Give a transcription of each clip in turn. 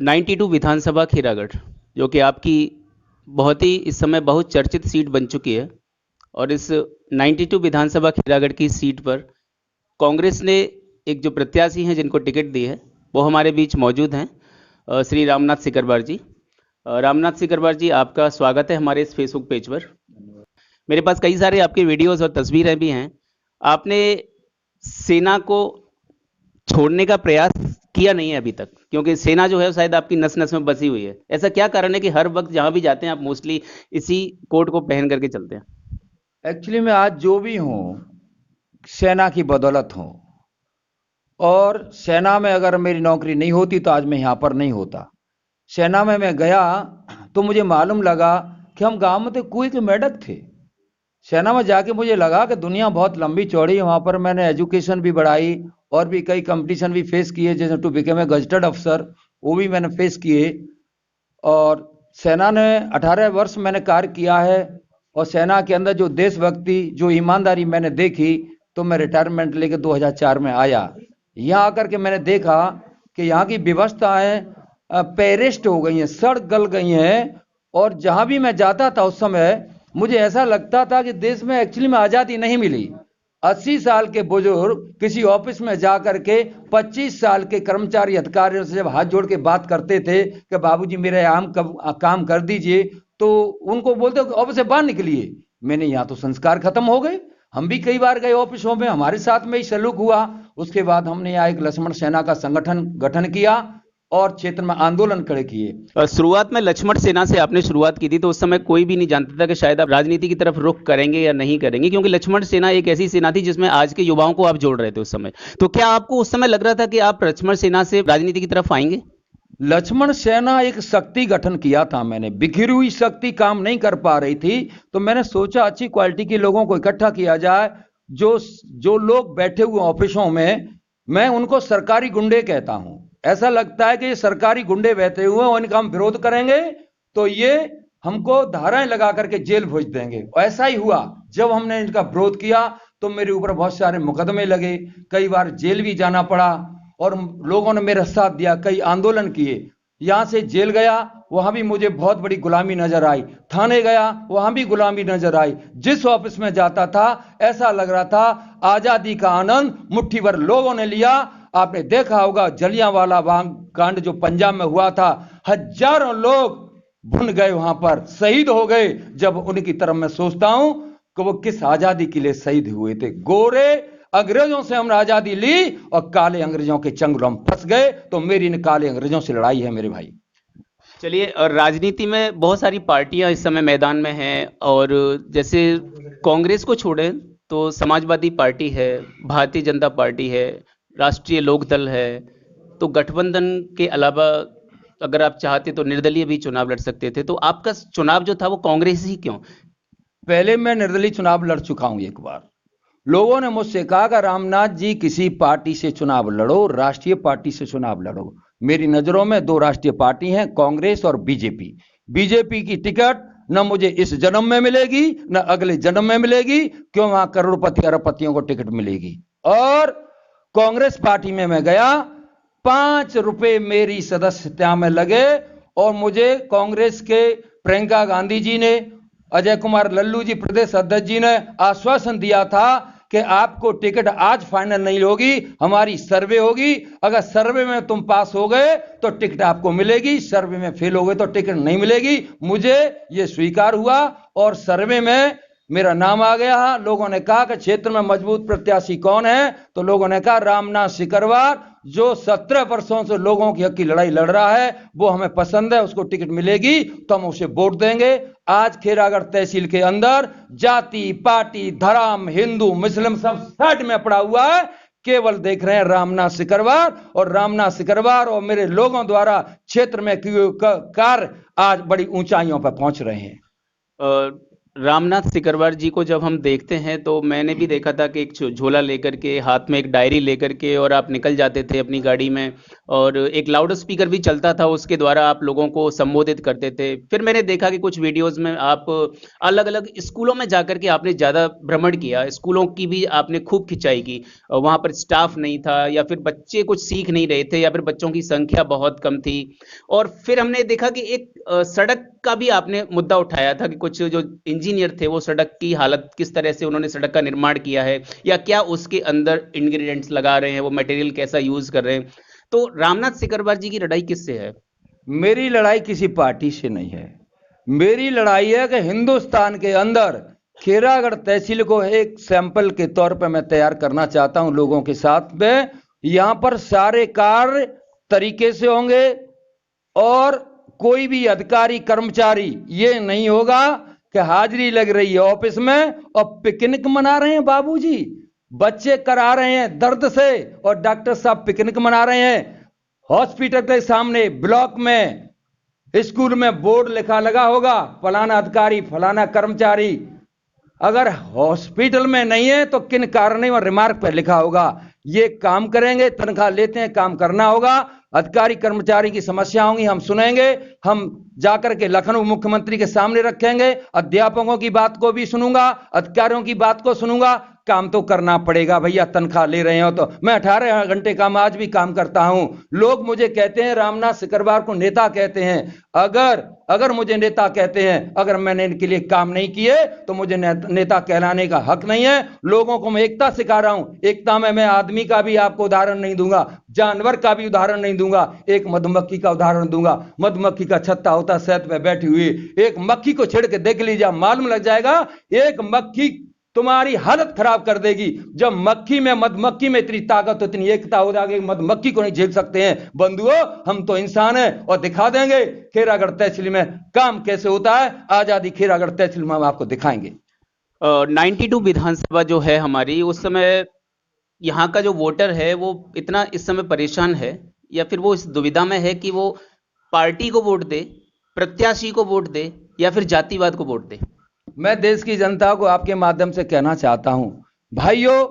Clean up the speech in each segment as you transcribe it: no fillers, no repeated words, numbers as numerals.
92 विधानसभा खीरागढ़, जो कि आपकी बहुत ही इस समय बहुत चर्चित सीट बन चुकी है। और इस 92 विधानसभा खीरागढ़ की सीट पर कांग्रेस ने एक जो प्रत्याशी हैं जिनको टिकट दी है वो हमारे बीच मौजूद हैं, श्री रामनाथ सिकरवार जी। रामनाथ सिकरवार जी, आपका स्वागत है हमारे इस फेसबुक पेज पर। मेरे पास कई सारे आपके वीडियोस और तस्वीरें भी हैं। आपने सेना को छोड़ने का प्रयास किया नहीं है अभी तक, क्योंकि सेना जो है शायद आपकी नस नस में बसी हुई है। ऐसा क्या कारण है कि हर वक्त जहां भी जाते हैं आप मोस्टली इसी कोट को पहन करके चलते हैं? एक्चुअली मैं आज जो भी हूँ सेना की बदौलत हूँ, और सेना में अगर मेरी नौकरी नहीं होती तो आज मैं यहाँ पर नहीं होता। सेना में मैं गया तो मुझे मालूम लगा कि हम गांव में तो कुएं के मेढक थे। सेना में जाके मुझे लगा कि दुनिया बहुत लंबी चौड़ी है। वहाँ पर मैंने एजुकेशन भी बढ़ाई और भी कई कंपटीशन भी फेस किए, जैसे टू बिकम ए गजटेड अफसर, वो भी मैंने फेस किए। और सेना ने 18 वर्ष मैंने कार्य किया है, और सेना के अंदर जो देशभक्ति, जो ईमानदारी मैंने देखी, तो मैं रिटायरमेंट लेके 2004 में आया। यहाँ आकर के मैंने देखा कि यहाँ की व्यवस्थाएं पेरिस्ट हो गई हैं, सड़ गल गई हैं। और जहाँ भी मैं जाता था उस समय मुझे ऐसा लगता था कि देश में एक्चुअली में आज़ादी नहीं मिली। 80 साल के बुजुर्ग किसी ऑफिस में जा करके 25 साल के कर्मचारी अधिकारियों से जब हाथ जोड़ के बात करते थे कि बाबूजी मेरे काम कर दीजिए, तो उनको बोलते ऑफिस से बाहर निकलिए। मैंने यहाँ तो संस्कार खत्म हो गए। हम भी कई बार गए ऑफिसों में, हमारे साथ में ही सलूक हुआ। उसके बाद हमने यहाँ एक लक्ष्मण सेना का संगठन गठन किया और क्षेत्र में आंदोलन खड़े किए। शुरुआत में लक्ष्मण सेना से आपने शुरुआत की थी, तो उस समय कोई भी नहीं जानता था कि शायद आप राजनीति की तरफ रुख करेंगे या नहीं करेंगे, क्योंकि लक्ष्मण सेना एक ऐसी सेना थी जिसमें आज के युवाओं को आप जोड़ रहे थे उस समय। तो क्या आपको उस समय लग रहा था कि आप लक्ष्मण सेना से राजनीति की तरफ आएंगे? लक्ष्मण सेना एक शक्ति गठन किया था मैंने। बिखरी हुई शक्ति काम नहीं कर पा रही थी, तो मैंने सोचा अच्छी क्वालिटी के लोगों को इकट्ठा किया जाए। जो लोग बैठे हुए ऑफिसों में, मैं उनको सरकारी गुंडे कहता हूं। ऐसा लगता है कि ये सरकारी गुंडे बैठे हुए हैं, इनका हम विरोध करेंगे तो ये हमको धाराएं लगा करके जेल भेज देंगे। ऐसा ही हुआ। जब हमने इनका विरोध किया तो मेरे ऊपर बहुत सारे मुकदमे लगे, कई बार जेल भी जाना पड़ा, और लोगों ने मेरा साथ दिया, कई आंदोलन किए। यहां से जेल गया, वहां भी मुझे बहुत बड़ी गुलामी नजर आई। थाने गया, वहां भी गुलामी नजर आई। जिस ऑफिस में जाता था ऐसा लग रहा था आजादी का आनंद मुट्ठी भर लोगों ने लिया। आपने देखा होगा जलियांवाला बाग कांड जो पंजाब में हुआ था, हजारों लोग भुन गए, वहां पर शहीद हो गए। जब उनकी तरफ मैं सोचता हूं कि वो किस आजादी के लिए शहीद हुए थे। गोरे अंग्रेजों से हमने आजादी ली और काले अंग्रेजों के चंगुल हम फंस गए, तो मेरी इन काले अंग्रेजों से लड़ाई है मेरे भाई। चलिए, और राजनीति में बहुत सारी पार्टियां इस समय मैदान में हैं, और जैसे कांग्रेस को छोड़ें तो समाजवादी पार्टी है, भारतीय जनता पार्टी है, राष्ट्रीय लोकदल है। तो गठबंधन के अलावा अगर आप चाहते तो निर्दलीय भी चुनाव लड़ सकते थे। तो आपका चुनाव जो था वो कांग्रेस ही क्यों? पहले मैं निर्दलीय चुनाव लड़ चुका हूं एक बार। लोगों ने मुझसे कहा कि रामनाथ जी किसी पार्टी से चुनाव लड़ो, राष्ट्रीय पार्टी से चुनाव लड़ो। मेरी नजरों में दो राष्ट्रीय पार्टी हैं, कांग्रेस और बीजेपी। बीजेपी की टिकट न मुझे इस जन्म में मिलेगी न अगले जन्म में मिलेगी, क्यों वहां करोड़पति अरबपतियों को टिकट मिलेगी। और कांग्रेस पार्टी में मैं गया, 5 रुपए मेरी सदस्यता में लगे, और मुझे कांग्रेस के प्रियंका गांधी जी ने, अजय कुमार लल्लू जी प्रदेश अध्यक्ष जी ने आश्वासन दिया था कि आपको टिकट आज फाइनल नहीं होगी, हमारी सर्वे होगी। अगर सर्वे में तुम पास हो गए तो टिकट आपको मिलेगी, सर्वे में फेल हो गए तो टिकट नहीं मिलेगी। मुझे यह स्वीकार हुआ और सर्वे में मेरा नाम आ गया। लोगों ने कहा कि क्षेत्र में मजबूत प्रत्याशी कौन है, तो लोगों ने कहा रामनाथ सिकरवार, जो 17 वर्षों से लोगों की हक की लड़ाई लड़ रहा है, वो हमें पसंद है, उसको टिकट मिलेगी तो हम उसे वोट देंगे। आज खैरागढ़ तहसील के अंदर जाति पार्टी धर्म हिंदू मुस्लिम सब साइड में पड़ा हुआ है, केवल देख रहे हैं रामनाथ सिकरवार। और रामनाथ सिकरवार और मेरे लोगों द्वारा क्षेत्र में कार्य आज बड़ी ऊंचाइयों पर पहुंच रहे हैं। रामनाथ सिकरवार जी को जब हम देखते हैं तो मैंने भी देखा था कि एक झोला लेकर के हाथ में एक डायरी लेकर के और आप निकल जाते थे अपनी गाड़ी में, और एक लाउड स्पीकर भी चलता था, उसके द्वारा आप लोगों को संबोधित करते थे। फिर मैंने देखा कि कुछ वीडियोस में आप अलग अलग स्कूलों में जाकर के आपने ज़्यादा भ्रमण किया, स्कूलों की भी आपने खूब खिंचाई की। वहाँ पर स्टाफ नहीं था या फिर बच्चे कुछ सीख नहीं रहे थे या फिर बच्चों की संख्या बहुत कम थी। और फिर हमने देखा कि एक सड़क का भी आपने मुद्दा उठाया था कि कुछ जो इंजीनियर थे वो सड़क की हालत किस तरह से उन्होंने सड़क का निर्माण किया है या क्या उसके अंदर इंग्रेडिएंट्स लगा रहे हैं, वो मटेरियल कैसा यूज कर रहे हैं। तो रामनाथ सिकरवार जी की लड़ाई किससे है? मेरी लड़ाई किसी पार्टी से नहीं है। मेरी लड़ाई है कि हिंदुस्तान के अंदर खेरागढ़ तहसील को एक सैंपल के तौर पर मैं तैयार करना चाहता हूं लोगों के साथ में। यहां पर सारे कार्य तरीके से होंगे और कोई भी अधिकारी कर्मचारी ये नहीं होगा कि हाजिरी लग रही है ऑफिस में और पिकनिक मना रहे हैं। बाबूजी, बच्चे करा रहे हैं दर्द से और डॉक्टर साहब पिकनिक मना रहे हैं। हॉस्पिटल के सामने ब्लॉक में स्कूल में बोर्ड लिखा लगा होगा फलाना अधिकारी फलाना कर्मचारी। अगर हॉस्पिटल में नहीं है तो किन कारणों और रिमार्क पर लिखा होगा। ये काम करेंगे, तनख्वाह लेते हैं, काम करना होगा। अधिकारी कर्मचारी की समस्या होंगी, हम सुनेंगे। हम जाकर के लखनऊ मुख्यमंत्री के सामने रखेंगे। अध्यापकों की बात को भी सुनूंगा, अधिकारियों की बात को सुनूंगा। काम तो करना पड़ेगा भैया, तनख्वाह ले रहे हो तो। मैं 18 घंटे काम आज भी काम करता हूं। लोग मुझे कहते हैं रामनाथ सिकरवार को नेता कहते हैं। अगर मुझे नेता कहते हैं, अगर मैंने इनके लिए काम नहीं किए तो मुझे नेता कहलाने का हक नहीं है। लोगों को मैं एकता सिखा रहा हूं। एकता में मैं आदमी का भी आपको उदाहरण नहीं दूंगा, जानवर का भी उदाहरण नहीं दूंगा, एक मधुमक्खी का उदाहरण दूंगा। मधुमक्खी का छत्ता होता शहद पे बैठी हुई, एक मक्खी को छेड़ के देख लीजिए, मालूम लग जाएगा एक मक्खी तुम्हारी हालत खराब कर देगी। जब मधुमक्खी में इतनी ताकत हो, इतनी एकता हो जाएगी, मधुमक्खी को नहीं झेल सकते हैं। बंधुओं, हम तो इंसान हैं और दिखा देंगे खेरागढ़ तहसील में काम कैसे होता है। आजादी खेरागढ़ तहसील में हम आपको दिखाएंगे। 92 विधानसभा जो है हमारी, उस समय यहाँ का जो वोटर है वो इतना इस समय परेशान है या फिर वो इस दुविधा में है कि वो पार्टी को वोट दे, प्रत्याशी को वोट दे या फिर जातिवाद को वोट दे। मैं देश की जनता को आपके माध्यम से कहना चाहता हूं, भाइयों,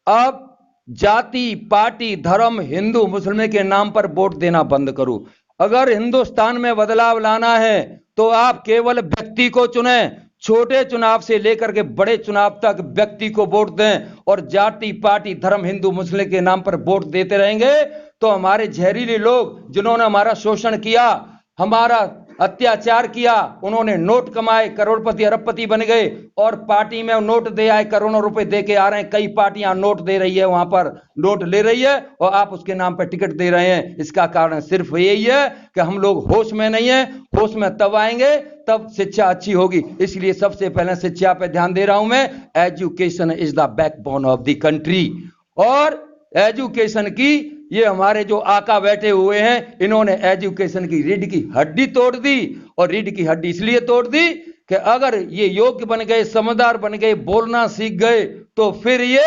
अब जाति पार्टी धर्म हिंदू मुस्लिम के नाम पर वोट देना बंद करो। अगर हिंदुस्तान में बदलाव लाना है तो आप केवल व्यक्ति को चुनें। छोटे चुनाव से लेकर के बड़े चुनाव तक व्यक्ति को वोट दें और जाति पार्टी धर्म हिंदू मुस्लिम के नाम पर वोट देते रहेंगे तो हमारे जहरीले लोग जिन्होंने हमारा शोषण किया, हमारा अत्याचार किया, उन्होंने नोट कमाए, करोड़पति अरबपति बन गए और पार्टी में नोट दे आए, करोड़ों रुपए दे के आ रहे हैं। कई पार्टियां नोट दे रही है, वहां पर नोट ले रही है और आप उसके नाम पर टिकट दे रहे हैं। इसका कारण सिर्फ यही है कि हम लोग होश में नहीं है। होश में तब आएंगे तब शिक्षा अच्छी होगी। इसलिए सबसे पहले शिक्षा पे ध्यान दे रहा हूं मैं। Education is the backbone of the country. और एजुकेशन की ये हमारे जो आका बैठे हुए हैं, इन्होंने एजुकेशन की रीढ़ की हड्डी तोड़ दी। और रीढ़ की हड्डी इसलिए तोड़ दी कि अगर ये योग्य बन गए, समझदार बन गए, बोलना सीख गए तो फिर ये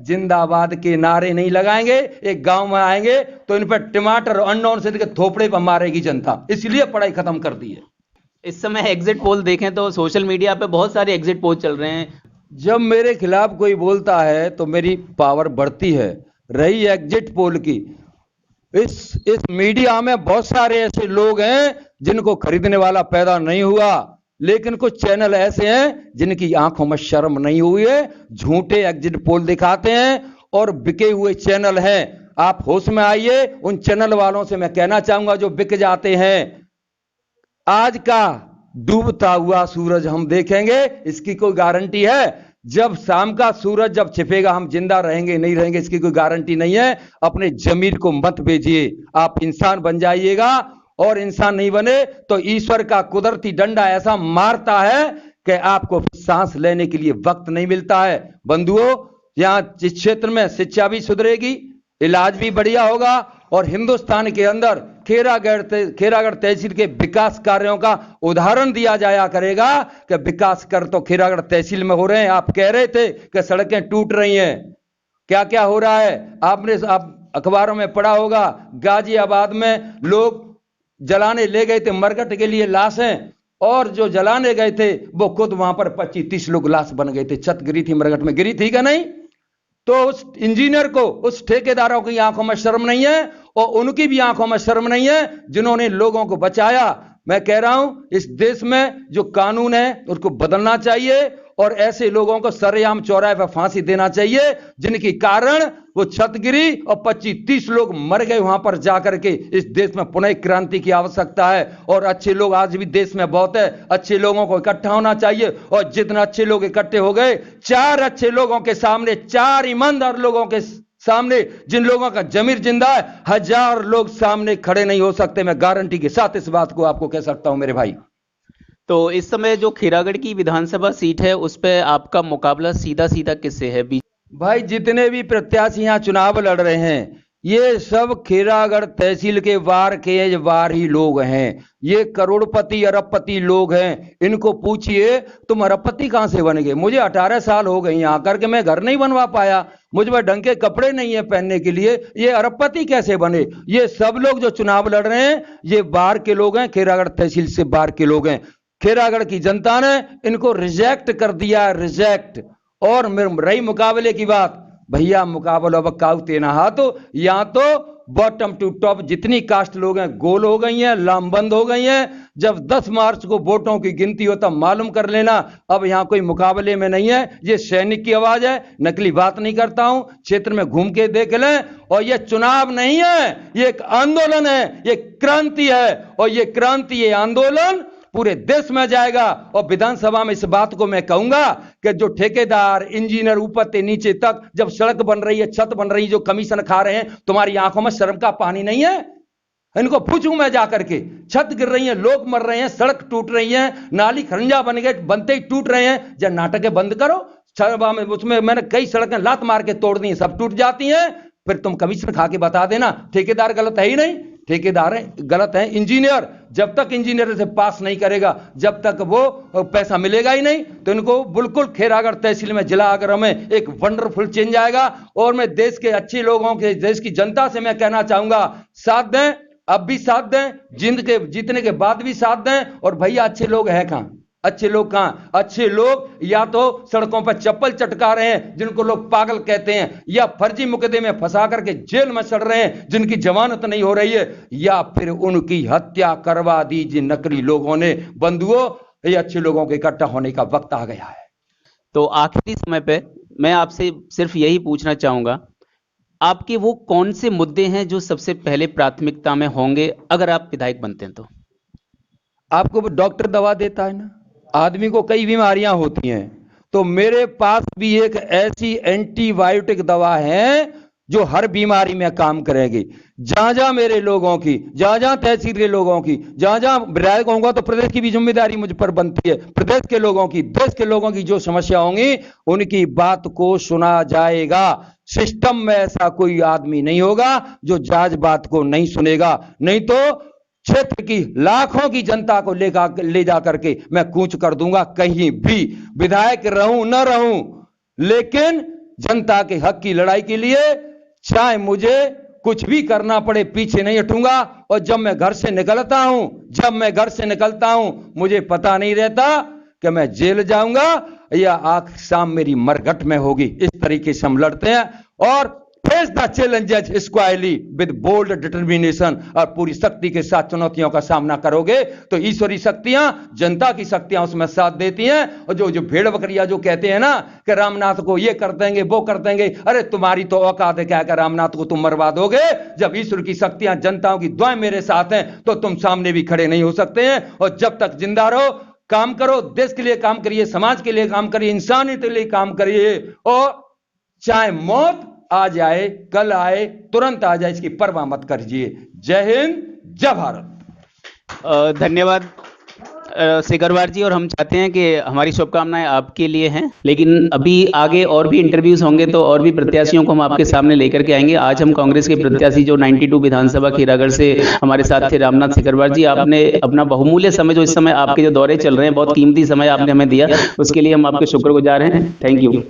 जिंदाबाद के नारे नहीं लगाएंगे। एक गांव में आएंगे तो इन पर टमाटर और अननोन से थोपड़े पर मारेगी जनता। इसलिए पढ़ाई खत्म कर दी है। इस समय एग्जिट पोल देखें तो सोशल मीडिया पे बहुत सारे एग्जिट पोल चल रहे हैं। जब मेरे खिलाफ कोई बोलता है तो मेरी पावर बढ़ती है। रही एग्जिट पोल की, इस मीडिया में बहुत सारे ऐसे लोग हैं जिनको खरीदने वाला पैदा नहीं हुआ, लेकिन कुछ चैनल ऐसे हैं जिनकी आंखों में शर्म नहीं हुई है, झूठे एग्जिट पोल दिखाते हैं और बिके हुए चैनल हैं। आप होश में आइए। उन चैनल वालों से मैं कहना चाहूंगा जो बिक जाते हैं, आज का डूबता हुआ सूरज हम देखेंगे, इसकी कोई गारंटी है? जब शाम का सूरज जब छिपेगा हम जिंदा रहेंगे नहीं रहेंगे, इसकी कोई गारंटी नहीं है। अपने जमीर को मत बेचिए, आप इंसान बन जाइएगा। और इंसान नहीं बने तो ईश्वर का कुदरती डंडा ऐसा मारता है कि आपको सांस लेने के लिए वक्त नहीं मिलता है। बंधुओं, यहां जिस क्षेत्र में शिक्षा भी सुधरेगी, इलाज भी बढ़िया होगा और हिंदुस्तान के अंदर खेरागढ़ तहसील के विकास कार्यों का उदाहरण दिया जाया करेगा कि विकास कर तो खेरागढ़ तहसील में हो रहे हैं। आप कह रहे थे कि सड़कें टूट रही हैं, क्या क्या हो रहा है आप अखबारों में पढ़ा होगा। गाजियाबाद में लोग जलाने ले गए थे मरकट के लिए लाशें, और जो जलाने गए थे वो खुद वहां पर 25-30 लोग लाश बन गए थे। छत गिरी थी, मरघट में गिरी थी क्या नहीं? तो उस इंजीनियर को, उस ठेकेदारों की आंखों में शर्म नहीं है और उनकी भी आंखों में शर्म नहीं है जिन्होंने लोगों को बचाया। मैं कह रहा हूं इस देश में जो कानून है उसको बदलना चाहिए और ऐसे लोगों को सरेआम चौराहे पर फांसी देना चाहिए जिनके कारण वो छत गिरी और 25-30 लोग मर गए वहां पर जाकर के। इस देश में पुनः क्रांति की आवश्यकता है और अच्छे लोग आज भी देश में बहुत है। अच्छे लोगों को इकट्ठा होना चाहिए और जितने अच्छे लोग इकट्ठे हो गए, 4 अच्छे लोगों के सामने, 4 ईमानदार लोगों के सामने, जिन लोगों का जमीर जिंदा है, 1000 लोग सामने खड़े नहीं हो सकते। मैं गारंटी के साथ इस बात को आपको कह सकता हूं मेरे भाई। तो इस समय जो खीरागढ़ की विधानसभा सीट है उस पे आपका मुकाबला सीधा सीधा किससे है? भाई जितने भी प्रत्याशी यहाँ चुनाव लड़ रहे हैं ये सब खीरागढ़ तहसील के वार के वार ही लोग हैं। ये करोड़पति अरबपति लोग हैं। इनको पूछिए तुम अरबपति कहां से बन गए? मुझे 18 साल हो गए यहाँ आकर के, मैं घर नहीं बनवा पाया, मुझ में ढंग के कपड़े नहीं है पहनने के लिए, ये अरबपति कैसे बने? ये सब लोग जो चुनाव लड़ रहे हैं ये बार के लोग हैं, खीरागढ़ तहसील से बार के लोग हैं। खीरागढ़ की जनता ने इनको रिजेक्ट कर दिया, रिजेक्ट। और रही मुकाबले की बात, भैया मुकाबला अब काउते ना हा, तो यहाँ तो बॉटम टू टॉप जितनी कास्ट लोग हैं गोल हो गई हैं, लामबंद हो गई हैं। जब 10 मार्च को वोटों की गिनती हो तब मालूम कर लेना। अब यहाँ कोई मुकाबले में नहीं है। ये सैनिक की आवाज है, नकली बात नहीं करता हूं, क्षेत्र में घूम के देख लें। और ये चुनाव नहीं है, ये एक आंदोलन है, ये क्रांति है और ये क्रांति, ये आंदोलन पूरे देश में जाएगा। और विधानसभा में इस बात को मैं कहूंगा कि जो ठेकेदार, इंजीनियर ऊपर से नीचे तक जब सड़क बन रही है, छत बन रही है, जो कमीशन खा रहे हैं, तुम्हारी आंखों में शर्म का पानी नहीं है? इनको पूछूं मैं जाकर के। छत गिर रही है, लोग मर रहे हैं, सड़क टूट रही है, नाली खरंजा बन गए, बनते ही टूट रहे हैं। जब नाटक बंद करो। में उसमें मैंने कई सड़कें लात मार के तोड़ दी, सब टूट जाती हैं। फिर तुम कमीशन खा के बता देना ठेकेदार गलत है ही नहीं, ठेकेदार गलत है। इंजीनियर जब तक इंजीनियर से पास नहीं करेगा जब तक वो पैसा मिलेगा ही नहीं। तो इनको बिल्कुल खीरागढ़ तहसील में, जिला आगरा में एक वंडरफुल चेंज आएगा। और मैं देश के अच्छे लोगों के, देश की जनता से मैं कहना चाहूंगा, साथ दें, अब भी साथ दें, जीतने के बाद भी साथ दें। और भैया अच्छे लोग हैं कहां? अच्छे लोग कहां? अच्छे लोग या तो सड़कों पर चप्पल चटका रहे हैं जिनको लोग पागल कहते हैं, या फर्जी मुकदमे में फंसा करके जेल में चढ़ रहे हैं जिनकी जमानत नहीं हो रही है, या फिर उनकी हत्या करवा दी जिन नकली लोगों ने। बंधुओं, ये अच्छे लोगों के इकट्ठा होने का वक्त आ गया है। तो आखिरी समय पे मैं आपसे सिर्फ यही पूछना चाहूंगा, आपके वो कौन से मुद्दे हैं जो सबसे पहले प्राथमिकता में होंगे अगर आप विधायक बनते हैं? तो आपको डॉक्टर दवा देता है ना, आदमी को कई बीमारियां होती हैं, तो मेरे पास भी एक ऐसी एंटीबायोटिक दवा है जो हर बीमारी में काम करेगी। जहां जहां मेरे लोगों की, जहां जहां तहसील के लोगों की, जहां जहां विधायक होगा तो प्रदेश की भी जिम्मेदारी मुझ पर बनती है। प्रदेश के लोगों की, देश के लोगों की जो समस्या होंगी उनकी बात को सुना जाएगा। सिस्टम में ऐसा कोई आदमी नहीं होगा जो जायज बात को नहीं सुनेगा। नहीं तो क्षेत्र की लाखों की जनता को ले जा करके मैं कूच कर दूंगा। कहीं भी विधायक रहूं न रहूं, लेकिन जनता के हक की लड़ाई के लिए चाहे मुझे कुछ भी करना पड़े पीछे नहीं हटूंगा। और जब मैं घर से निकलता हूं मुझे पता नहीं रहता कि मैं जेल जाऊंगा या आख शाम मेरी मरघट में होगी। इस तरीके से हम लड़ते हैं और face the challenges squarely with bold determination. और पूरी शक्ति के साथ चुनौतियों का सामना करोगे तो ईश्वरी शक्तियां, जनता की शक्तियां उसमें साथ देती हैं। और जो भेड़ बकरियां जो कहते हैं ना कि रामनाथ को ये कर देंगे वो कर देंगे, अरे तुम्हारी तो औकात है क्या कि रामनाथ को तुम मरवा दोगे? जब ईश्वर की शक्तियां, जनताओं की दुआएं मेरे साथ हैं तो तुम सामने भी खड़े नहीं हो सकते हैं। और जब तक जिंदा रहो, काम करो, देश के लिए काम करिए, समाज के लिए काम करिए, इंसानियत के लिए काम करिए। और चाहे मौत आ जाए, कल आए, तुरंत आ जाए, इसकी परवाह मत करिए। जय हिंद, जय भारत। धन्यवाद सिकरवार जी। और हम चाहते हैं कि हमारी शुभकामनाएं आपके लिए हैं, लेकिन अभी आगे और भी इंटरव्यूज होंगे तो और भी प्रत्याशियों को हम आपके सामने लेकर के आएंगे। आज हम कांग्रेस के प्रत्याशी जो 92 विधानसभा खीरागढ़ से हमारे साथ थे, रामनाथ सिकरवार जी, आपने अपना बहुमूल्य समय, जो इस समय आपके जो दौरे चल रहे हैं, बहुत कीमती समय आपने हमें दिया, उसके लिए हम आपके शुक्रगुजार हैं। Thank you.